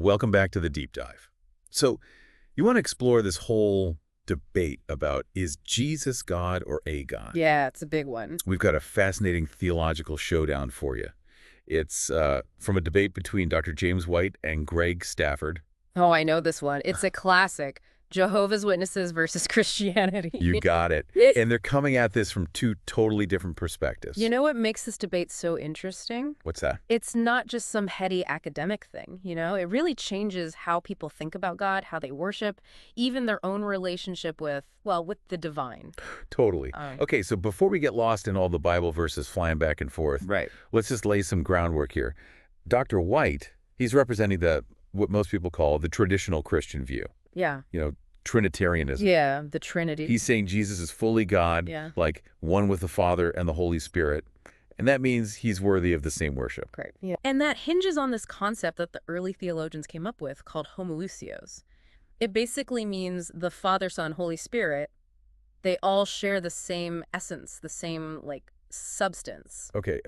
Welcome back to the deep dive. So, you want to explore this whole debate about is Jesus God or a God? Yeah, it's a big one. We've got a fascinating theological showdown for you. It's from a debate between Dr. James White and Greg Stafford. Oh, I know this one. It's a classic. Jehovah's Witnesses versus Christianity. You got it. And they're coming at this from two totally different perspectives. You know what makes this debate so interesting? What's that? It's not just some heady academic thing, you know? It really changes how people think about God, how they worship, even their own relationship with, well, with the divine. Totally. Okay, so before we get lost in all the Bible verses flying back and forth, let's just lay some groundwork here. Dr. White, he's representing what most people call the traditional Christian view. Yeah. You know, Trinitarianism. Yeah, the Trinity. He's saying Jesus is fully God, like one with the Father and the Holy Spirit. And that means he's worthy of the same worship. Great. Yeah. And that hinges on this concept that the early theologians came up with called homoousios. It basically means the Father, Son, Holy Spirit, they all share the same essence, the same, like, substance. Okay,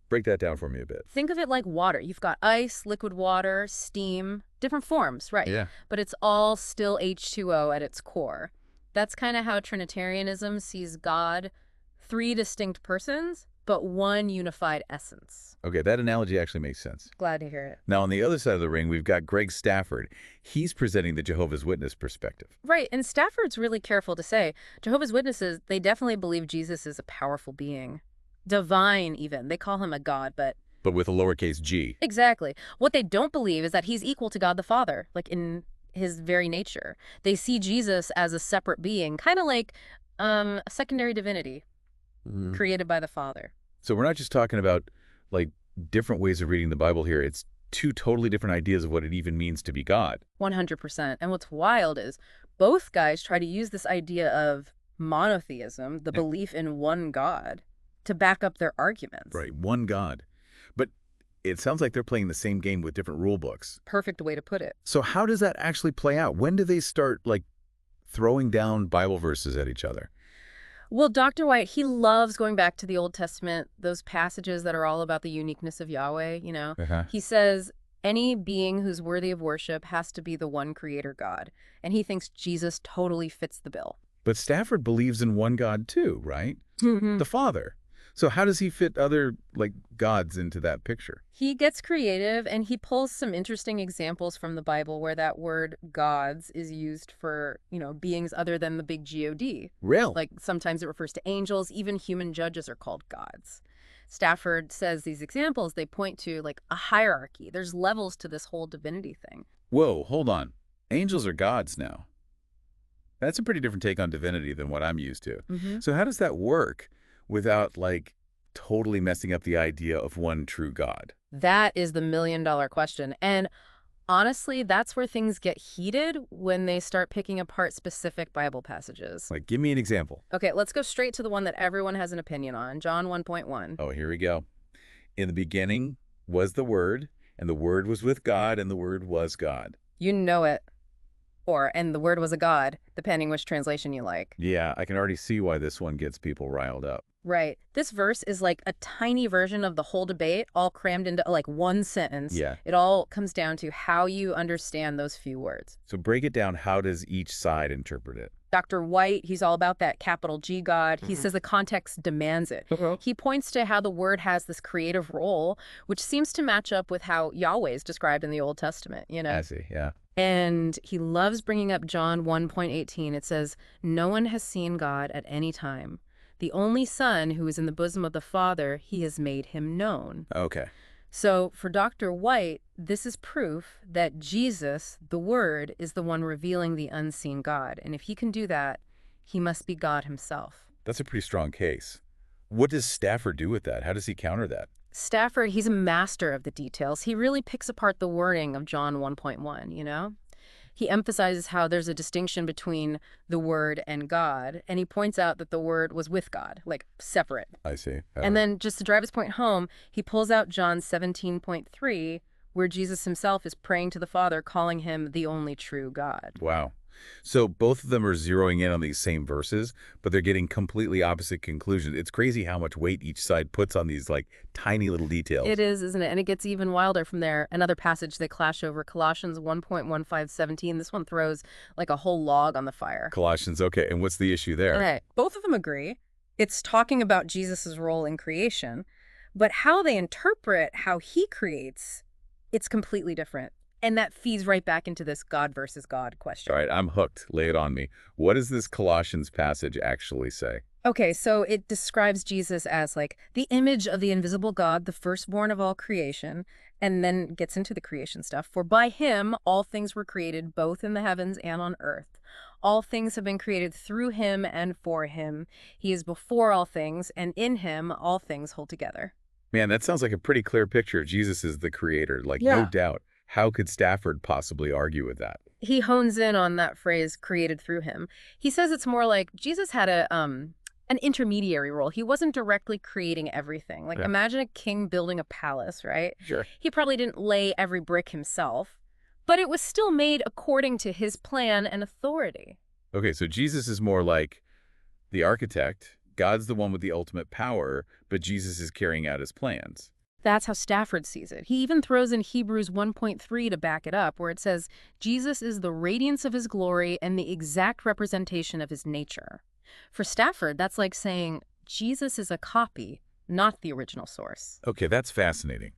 break that down for me a bit. Think of it like water. You've got ice, liquid water, steam, different forms, right? Yeah. But it's all still H2O at its core. That's kind of how Trinitarianism sees God, three distinct persons, but one unified essence. Okay, that analogy actually makes sense. Glad to hear it. Now, on the other side of the ring, we've got Greg Stafford. He's presenting the Jehovah's Witness perspective. Right, and Stafford's really careful to say, Jehovah's Witnesses, they definitely believe Jesus is a powerful being. Divine, even. They call him a god, but with a lowercase g. Exactly. What they don't believe is that he's equal to God the Father, like in his very nature. They see Jesus as a separate being, kind of like a secondary divinity created by the Father. So we're not just talking about, like, different ways of reading the Bible here. It's two totally different ideas of what it even means to be God. 100%. And what's wild is both guys try to use this idea of monotheism, the belief in one God, to back up their arguments. Right, one God. But it sounds like they're playing the same game with different rule books. Perfect way to put it. So how does that actually play out? When do they start, like, throwing down Bible verses at each other? Well, Dr. White, he loves going back to the Old Testament, those passages that are all about the uniqueness of Yahweh, you know. He says, any being who's worthy of worship has to be the one creator God. And he thinks Jesus totally fits the bill. But Stafford believes in one God too, right? The Father. So how does he fit other, like, gods into that picture? He gets creative, and he pulls some interesting examples from the Bible where that word gods is used for, you know, beings other than the big God. Real? Like, sometimes it refers to angels. Even human judges are called gods. Stafford says these examples, they point to, like, a hierarchy. There's levels to this whole divinity thing. Whoa, hold on. Angels are gods now. That's a pretty different take on divinity than what I'm used to. So how does that work without, like, totally messing up the idea of one true God? That is the million-dollar question. And honestly, that's where things get heated when they start picking apart specific Bible passages. Like, give me an example. Okay, let's go straight to the one that everyone has an opinion on, John 1.1. Oh, here we go. In the beginning was the Word, and the Word was with God, and the Word was God. You know it. Or, and the Word was a God, depending which translation you like. Yeah, I can already see why this one gets people riled up. Right. This verse is like a tiny version of the whole debate, all crammed into like one sentence. Yeah. It all comes down to how you understand those few words. So break it down. How does each side interpret it? Dr. White, he's all about that capital G God. He says the context demands it. He points to how the word has this creative role, which seems to match up with how Yahweh is described in the Old Testament, you know? I see, yeah. And he loves bringing up John 1.18. It says, no one has seen God at any time. The only Son who is in the bosom of the Father, he has made him known. Okay. So for Dr. White, this is proof that Jesus, the Word, is the one revealing the unseen God. And if he can do that, he must be God himself. That's a pretty strong case. What does Stafford do with that? How does he counter that? Stafford, he's a master of the details. He really picks apart the wording of John 1.1, you know? He emphasizes how there's a distinction between the Word and God, and he points out that the Word was with God, like separate. I see. And then just to drive his point home, he pulls out John 17.3, where Jesus himself is praying to the Father, calling him the only true God. Wow. So both of them are zeroing in on these same verses, but they're getting completely opposite conclusions. It's crazy how much weight each side puts on these, like, tiny little details. It is, isn't it? And it gets even wilder from there. Another passage they clash over, Colossians 1:15-17. This one throws like a whole log on the fire. Colossians, okay. And what's the issue there? Okay. Both of them agree. It's talking about Jesus' role in creation, but how they interpret how he creates, it's completely different. And that feeds right back into this God versus God question. All right, I'm hooked. Lay it on me. What does this Colossians passage actually say? Okay, so it describes Jesus as like the image of the invisible God, the firstborn of all creation, and then gets into the creation stuff. For by him all things were created, both in the heavens and on earth. All things have been created through him and for him. He is before all things, and in him all things hold together. Man, that sounds like a pretty clear picture of Jesus as the creator, like Yeah. no doubt. How could Stafford possibly argue with that? He hones in on that phrase, created through him. He says it's more like Jesus had an intermediary role. He wasn't directly creating everything. Like, imagine a king building a palace, right? Sure. He probably didn't lay every brick himself, but it was still made according to his plan and authority. Okay, so Jesus is more like the architect. God's the one with the ultimate power, but Jesus is carrying out his plans. That's how Stafford sees it. He even throws in Hebrews 1:3 to back it up, where it says, Jesus is the radiance of his glory and the exact representation of his nature. For Stafford, that's like saying Jesus is a copy, not the original source. Okay, that's fascinating.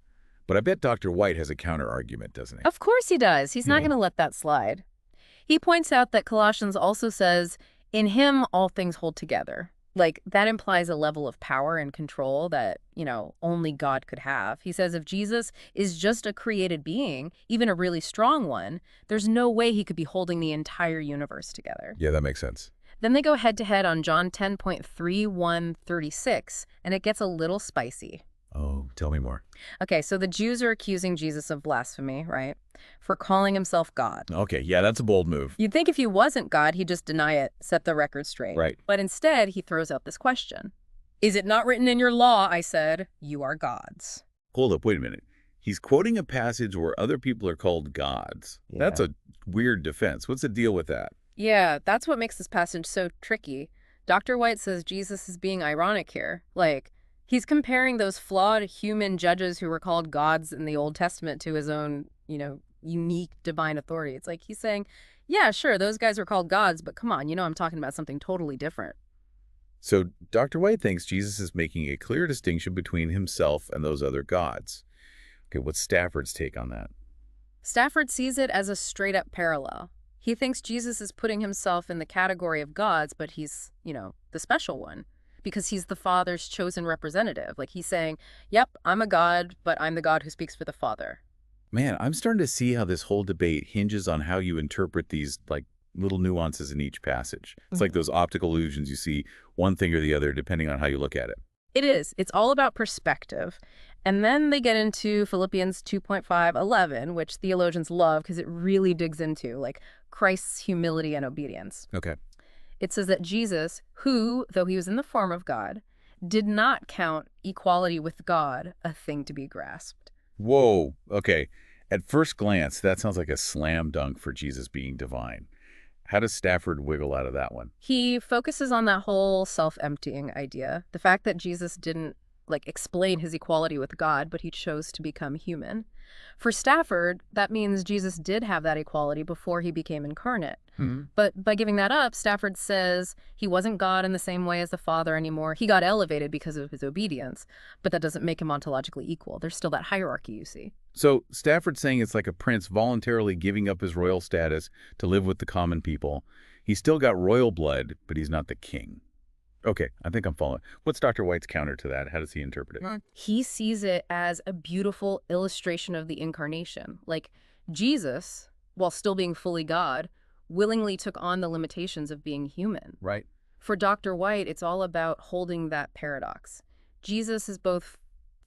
But I bet Dr. White has a counter-argument, doesn't he? Of course he does. He's not going to let that slide. He points out that Colossians also says, in him all things hold together. Like, that implies a level of power and control that, only God could have. He says if Jesus is just a created being, even a really strong one, there's no way he could be holding the entire universe together. Yeah, that makes sense. Then they go head-to-head on John 10:31-36, and it gets a little spicy. Oh, tell me more. Okay, so the Jews are accusing Jesus of blasphemy, right? For calling himself God. Okay, yeah, that's a bold move. You'd think if he wasn't God, he'd just deny it, set the record straight. Right. But instead, he throws out this question. Is it not written in your law, I said, you are gods? Hold up, wait a minute. He's quoting a passage where other people are called gods. Yeah. That's a weird defense. What's the deal with that? Yeah, that's what makes this passage so tricky. Dr. White says Jesus is being ironic here. Like, he's comparing those flawed human judges who were called gods in the Old Testament to his own, unique divine authority. It's like he's saying, yeah, sure, those guys were called gods, but come on, I'm talking about something totally different. So Dr. White thinks Jesus is making a clear distinction between himself and those other gods. Okay, what's Stafford's take on that? Stafford sees it as a straight-up parallel. He thinks Jesus is putting himself in the category of gods, but he's, the special one, because he's the Father's chosen representative. Like, he's saying, yep, I'm a God, but I'm the God who speaks for the Father. Man, I'm starting to see how this whole debate hinges on how you interpret these, little nuances in each passage. It's like those optical illusions. You see one thing or the other depending on how you look at it. It is. It's all about perspective. And then they get into Philippians 2:5-11, which theologians love because it really digs into, Christ's humility and obedience. Okay. It says that Jesus, who, though he was in the form of God, did not count equality with God a thing to be grasped. Whoa. Okay. At first glance, that sounds like a slam dunk for Jesus being divine. How does Stafford wiggle out of that one? He focuses on that whole self-emptying idea. The fact that Jesus didn't, explain his equality with God, but he chose to become human. For Stafford, that means Jesus did have that equality before he became incarnate. But by giving that up, Stafford says he wasn't God in the same way as the Father anymore. He got elevated because of his obedience, but that doesn't make him ontologically equal. There's still that hierarchy, you see. So Stafford's saying it's like a prince voluntarily giving up his royal status to live with the common people. He's still got royal blood, but he's not the king. Okay, I think I'm following. What's Dr. White's counter to that? How does he interpret it? He sees it as a beautiful illustration of the incarnation. Like, Jesus, while still being fully God, willingly took on the limitations of being human. Right. For Dr. White, it's all about holding that paradox. Jesus is both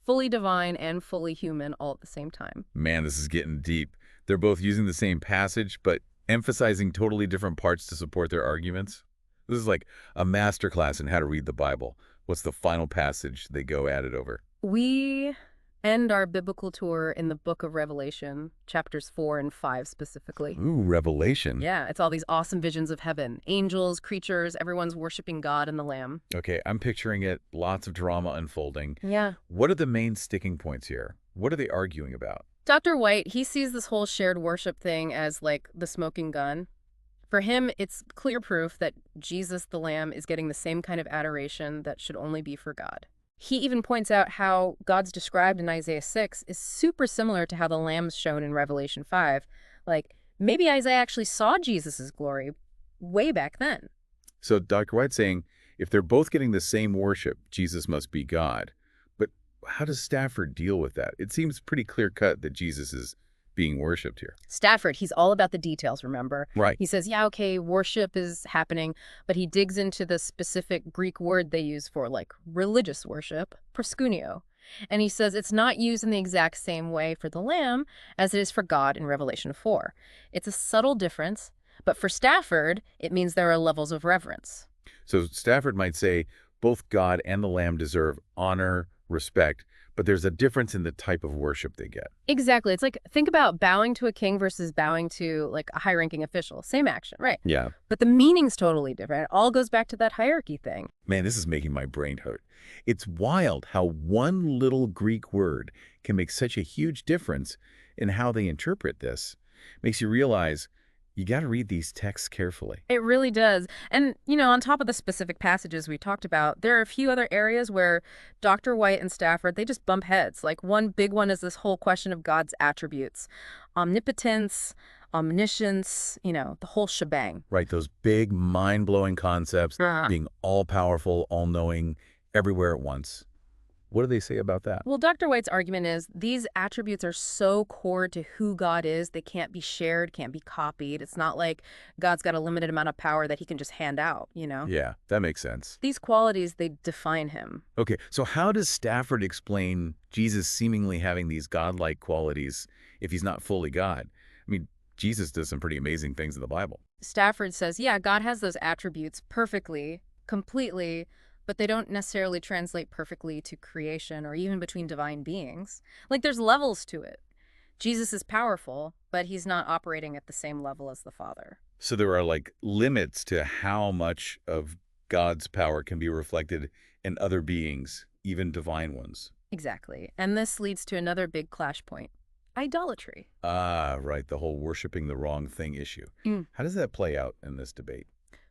fully divine and fully human all at the same time. Man, this is getting deep. They're both using the same passage, but emphasizing totally different parts to support their arguments. This is like a masterclass in how to read the Bible. What's the final passage they go at it over? We end our biblical tour in the book of Revelation, chapters 4 and 5 specifically. Ooh, Revelation. Yeah, it's all these awesome visions of heaven. Angels, creatures, everyone's worshiping God and the Lamb. Okay, I'm picturing it, lots of drama unfolding. Yeah. What are the main sticking points here? What are they arguing about? Dr. White, he sees this whole shared worship thing as like the smoking gun. For him, it's clear proof that Jesus the Lamb is getting the same kind of adoration that should only be for God. He even points out how God's described in Isaiah 6 is super similar to how the Lamb's shown in Revelation 5. Like, maybe Isaiah actually saw Jesus' glory way back then. So Dr. White's saying, if they're both getting the same worship, Jesus must be God. But how does Stafford deal with that? It seems pretty clear-cut that Jesus is being worshipped here. Stafford, he's all about the details, remember? Right. He says, yeah, okay, worship is happening, but he digs into the specific Greek word they use for, like, religious worship, proskuneo. And he says it's not used in the exact same way for the Lamb as it is for God in Revelation 4. It's a subtle difference, but for Stafford, it means there are levels of reverence. So Stafford might say both God and the Lamb deserve honor, respect, but there's a difference in the type of worship they get. Exactly. It's like, think about bowing to a king versus bowing to, like, a high-ranking official. Same action, right? Yeah. But the meaning's totally different. It all goes back to that hierarchy thing. Man, this is making my brain hurt. It's wild how one little Greek word can make such a huge difference in how they interpret this. Makes you realize you got to read these texts carefully. It really does. And, on top of the specific passages we talked about, there are a few other areas where Dr. White and Stafford, they just bump heads. Like, one big one is this whole question of God's attributes. Omnipotence, omniscience, the whole shebang. Right, those big, mind-blowing concepts, being all-powerful, all-knowing, everywhere at once. What do they say about that? Well, Dr. White's argument is these attributes are so core to who God is, they can't be shared, can't be copied. It's not like God's got a limited amount of power that he can just hand out, Yeah, that makes sense. These qualities, they define him. Okay, so how does Stafford explain Jesus seemingly having these godlike qualities if he's not fully God? I mean, Jesus does some pretty amazing things in the Bible. Stafford says, yeah, God has those attributes perfectly, completely, but they don't necessarily translate perfectly to creation or even between divine beings. Like, there's levels to it. Jesus is powerful, but he's not operating at the same level as the Father. So there are, like, limits to how much of God's power can be reflected in other beings, even divine ones. Exactly. And this leads to another big clash point: idolatry. Ah, right, the whole worshiping the wrong thing issue. How does that play out in this debate?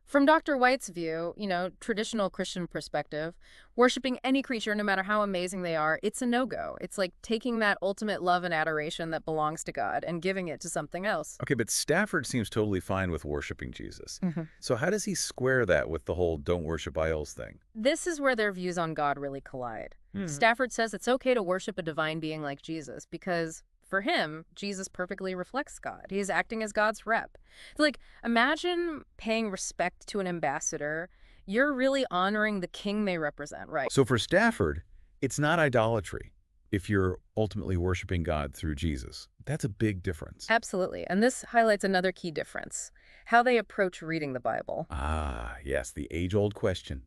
From Dr. White's view, traditional Christian perspective, worshiping any creature, no matter how amazing they are, it's a no-go. It's like taking that ultimate love and adoration that belongs to God and giving it to something else. Okay, but Stafford seems totally fine with worshiping Jesus. So how does he square that with the whole don't worship idols thing? This is where their views on God really collide. Stafford says it's okay to worship a divine being like Jesus because, for him, Jesus perfectly reflects God. He's acting as God's rep. Like, imagine paying respect to an ambassador. You're really honoring the king they represent, right? So for Stafford, it's not idolatry if you're ultimately worshiping God through Jesus. That's a big difference. Absolutely. And this highlights another key difference: how they approach reading the Bible. Ah, yes, the age-old question.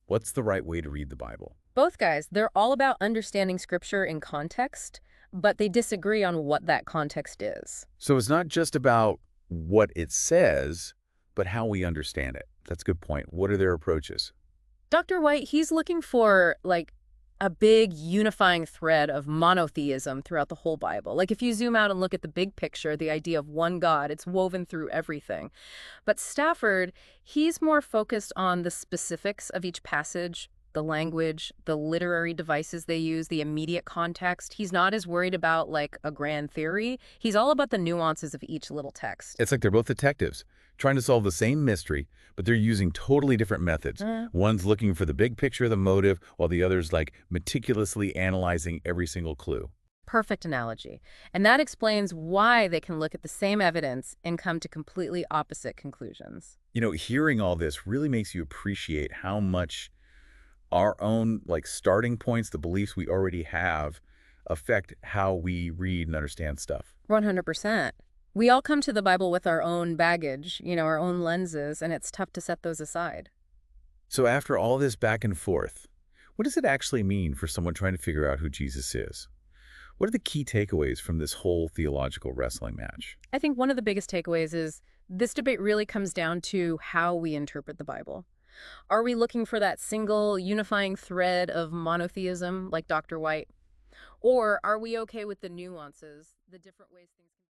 What's the right way to read the Bible? Both guys, they're all about understanding Scripture in context, but they disagree on what that context is. So it's not just about what it says, but how we understand it. That's a good point. What are their approaches? Dr. White, he's looking for, like, a big unifying thread of monotheism throughout the whole Bible. Like, if you zoom out and look at the big picture, the idea of one God, it's woven through everything. But Stafford, he's more focused on the specifics of each passage, the language, the literary devices they use, the immediate context. He's not as worried about, like, a grand theory. He's all about the nuances of each little text. It's like they're both detectives trying to solve the same mystery, but they're using totally different methods. One's looking for the big picture of the motive, while the other's, like, meticulously analyzing every single clue. Perfect analogy. And that explains why they can look at the same evidence and come to completely opposite conclusions. Hearing all this really makes you appreciate how much our own, like, starting points, the beliefs we already have, affect how we read and understand stuff. 100%. We all come to the Bible with our own baggage, our own lenses, and it's tough to set those aside. So after all this back and forth, what does it actually mean for someone trying to figure out who Jesus is? What are the key takeaways from this whole theological wrestling match? I think one of the biggest takeaways is this debate really comes down to how we interpret the Bible. Are we looking for that single unifying thread of monotheism, like Dr. White? Or are we okay with the nuances, the different ways things can